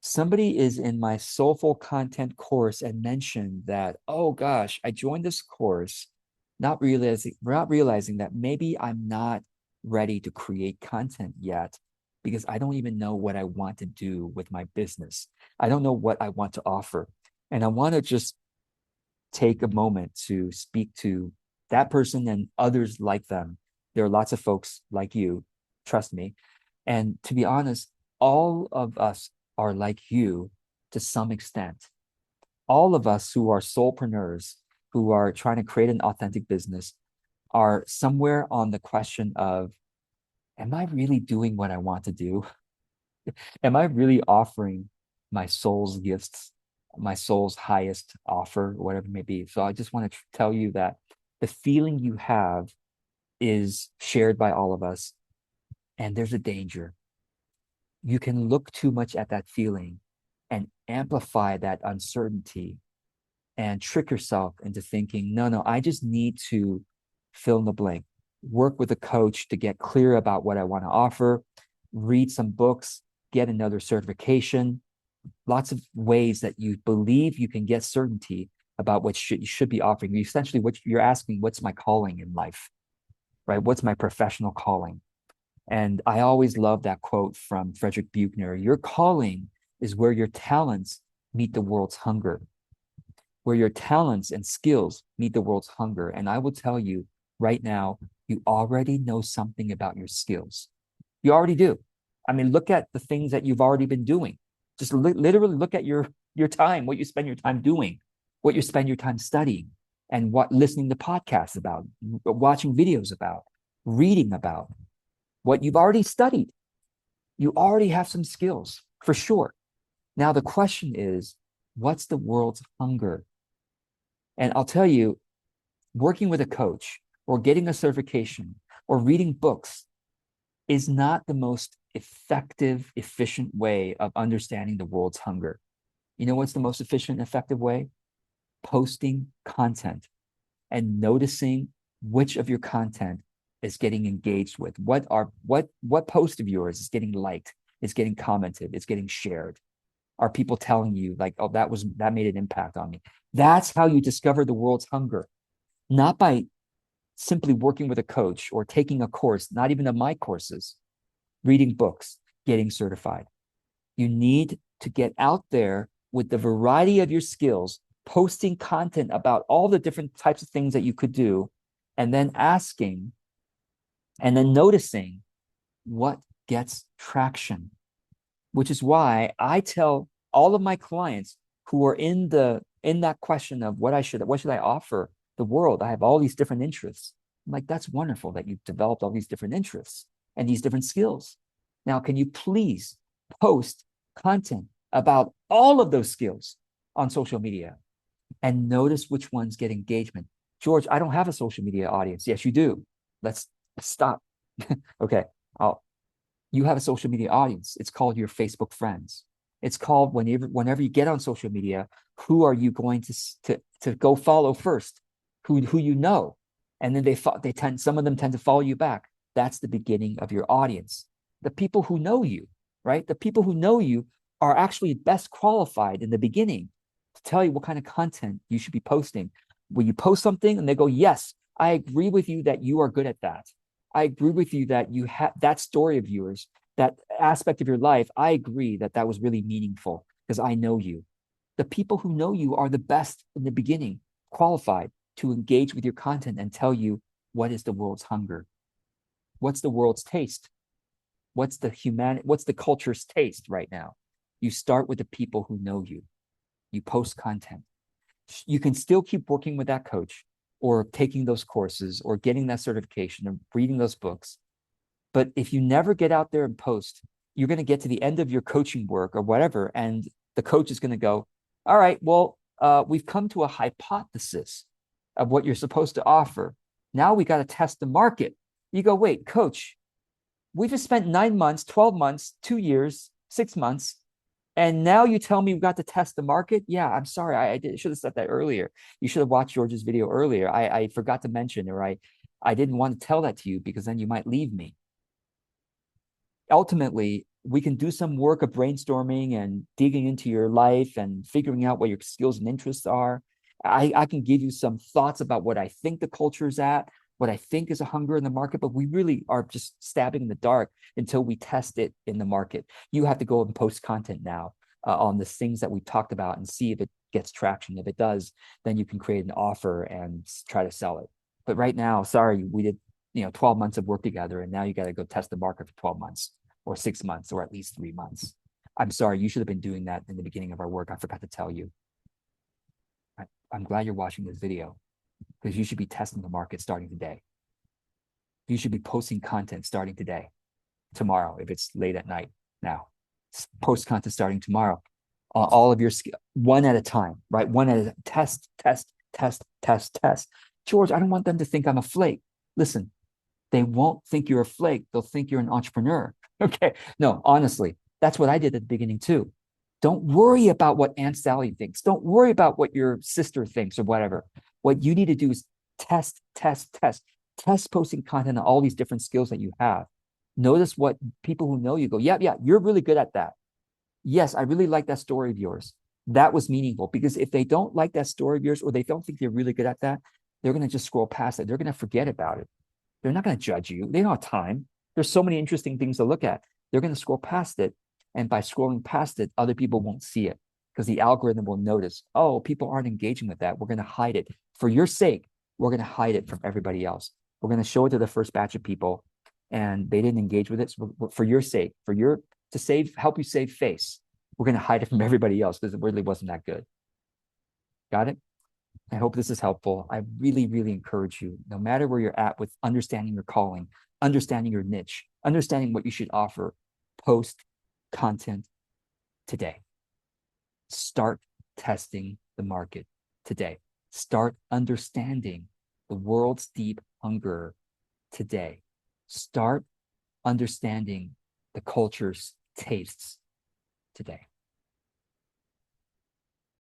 Somebody is in my soulful content course and mentioned that, oh gosh, I joined this course, not realizing that maybe I'm not ready to create content yet because I don't even know what I want to do with my business. I don't know what I want to offer. And I want to just take a moment to speak to that person and others like them. There are lots of folks like you, trust me. And to be honest, all of us are like you to some extent. All of us who are soulpreneurs, who are trying to create an authentic business, are somewhere on the question of, am I really doing what I want to do? Am I really offering my soul's gifts, my soul's highest offer, whatever it may be? So I just want to tell you that the feeling you have is shared by all of us, and there's a danger. You can look too much at that feeling and amplify that uncertainty and trick yourself into thinking, no, no, I just need to fill in the blank, work with a coach to get clear about what I want to offer, read some books, get another certification, lots of ways that you believe you can get certainty about what you should be offering. Essentially, what you're asking, what's my calling in life, right? What's my professional calling? And I always love that quote from Frederick Buechner: your calling is where your talents meet the world's hunger, where your talents and skills meet the world's hunger. And I will tell you right now, you already know something about your skills. You already do. I mean, look at the things that you've already been doing. Just literally look at your time, what you spend your time doing, what you spend your time studying, and what listening to podcasts about, watching videos about, reading about, what you've already studied. You already have some skills for sure. Now the question is, what's the world's hunger? And I'll tell you, working with a coach or getting a certification or reading books is not the most effective, efficient way of understanding the world's hunger. You know what's the most efficient, effective way? Posting content and noticing which of your content is getting engaged with. What post of yours is getting liked, is getting commented, is getting shared? Are people telling you like, oh, that made an impact on me? That's how you discover the world's hunger, not by simply working with a coach or taking a course, not even of my courses, reading books, getting certified. You need to get out there with the variety of your skills, posting content about all the different types of things that you could do, and then asking and then noticing what gets traction, which is why I tell all of my clients who are in that question of what should I offer the world. I have all these different interests. I'm like, that's wonderful that you've developed all these different interests and these different skills. Now, can you please post content about all of those skills on social media and notice which ones get engagement? George, I don't have a social media audience. Yes, you do. Let's stop. Okay. I'll, you have a social media audience. It's called your Facebook friends. It's called whenever you get on social media, who are you going to go follow first? Who you know, and then some of them tend to follow you back. That's the beginning of your audience. The people who know you, right? The people who know you are actually best qualified in the beginning to tell you what kind of content you should be posting. When you post something and they go, yes, I agree with you that you are good at that. I agree with you that you have that story of yours, that aspect of your life. I agree that that was really meaningful because I know you. The people who know you are the best in the beginning, qualified to engage with your content and tell you what is the world's hunger, what's the world's taste, what's the culture's taste right now. You start with the people who know you. You post content. You can still keep working with that coach or taking those courses or getting that certification or reading those books. But if you never get out there and post, you're going to get to the end of your coaching work or whatever, and the coach is going to go, all right, well, we've come to a hypothesis of what you're supposed to offer. Now we got to test the market. You go, wait, coach, we just spent 9 months, 12 months, 2 years, 6 months, and now you tell me we've got to test the market? Yeah, I'm sorry. I should have said that earlier. You should have watched George's video earlier. I forgot to mention, or I didn't want to tell that to you because then you might leave me. Ultimately, we can do some work of brainstorming and digging into your life and figuring out what your skills and interests are. I can give you some thoughts about what I think the culture is at, what I think is a hunger in the market, but we really are just stabbing in the dark until we test it in the market. You have to go and post content now on the things that we talked about and see if it gets traction. If it does, then you can create an offer and try to sell it. But right now, sorry, we did 12 months of work together, and now you got to go test the market for 12 months or 6 months or at least 3 months. I'm sorry, you should have been doing that in the beginning of our work. I forgot to tell you. I'm glad you're watching this video because you should be testing the market starting today. You should be posting content starting today, tomorrow, if it's late at night now. Post content starting tomorrow. All of your one at a time, right? One at a test, test, test, test, test. George, I don't want them to think I'm a flake. Listen, they won't think you're a flake. They'll think you're an entrepreneur. Okay. No, honestly, that's what I did at the beginning too. Don't worry about what Aunt Sally thinks. Don't worry about what your sister thinks or whatever. What you need to do is test, test, test, test posting content on all these different skills that you have. Notice what people who know you go, yeah, you're really good at that. Yes, I really like that story of yours. That was meaningful, because if they don't like that story of yours, or they don't think you're really good at that, they're going to just scroll past it. They're going to forget about it. They're not going to judge you. They don't have time. There's so many interesting things to look at. They're going to scroll past it. And by scrolling past it, other people won't see it because the algorithm will notice, oh, people aren't engaging with that. We're going to hide it. For your sake, we're going to hide it from everybody else. We're going to show it to the first batch of people, and they didn't engage with it. So for your sake, help you save face, we're going to hide it from everybody else because it really wasn't that good. Got it? I hope this is helpful. I really, really encourage you, no matter where you're at with understanding your calling, understanding your niche, understanding what you should offer, post content today. Start testing the market today. Start understanding the world's deep hunger today. Start understanding the culture's tastes today.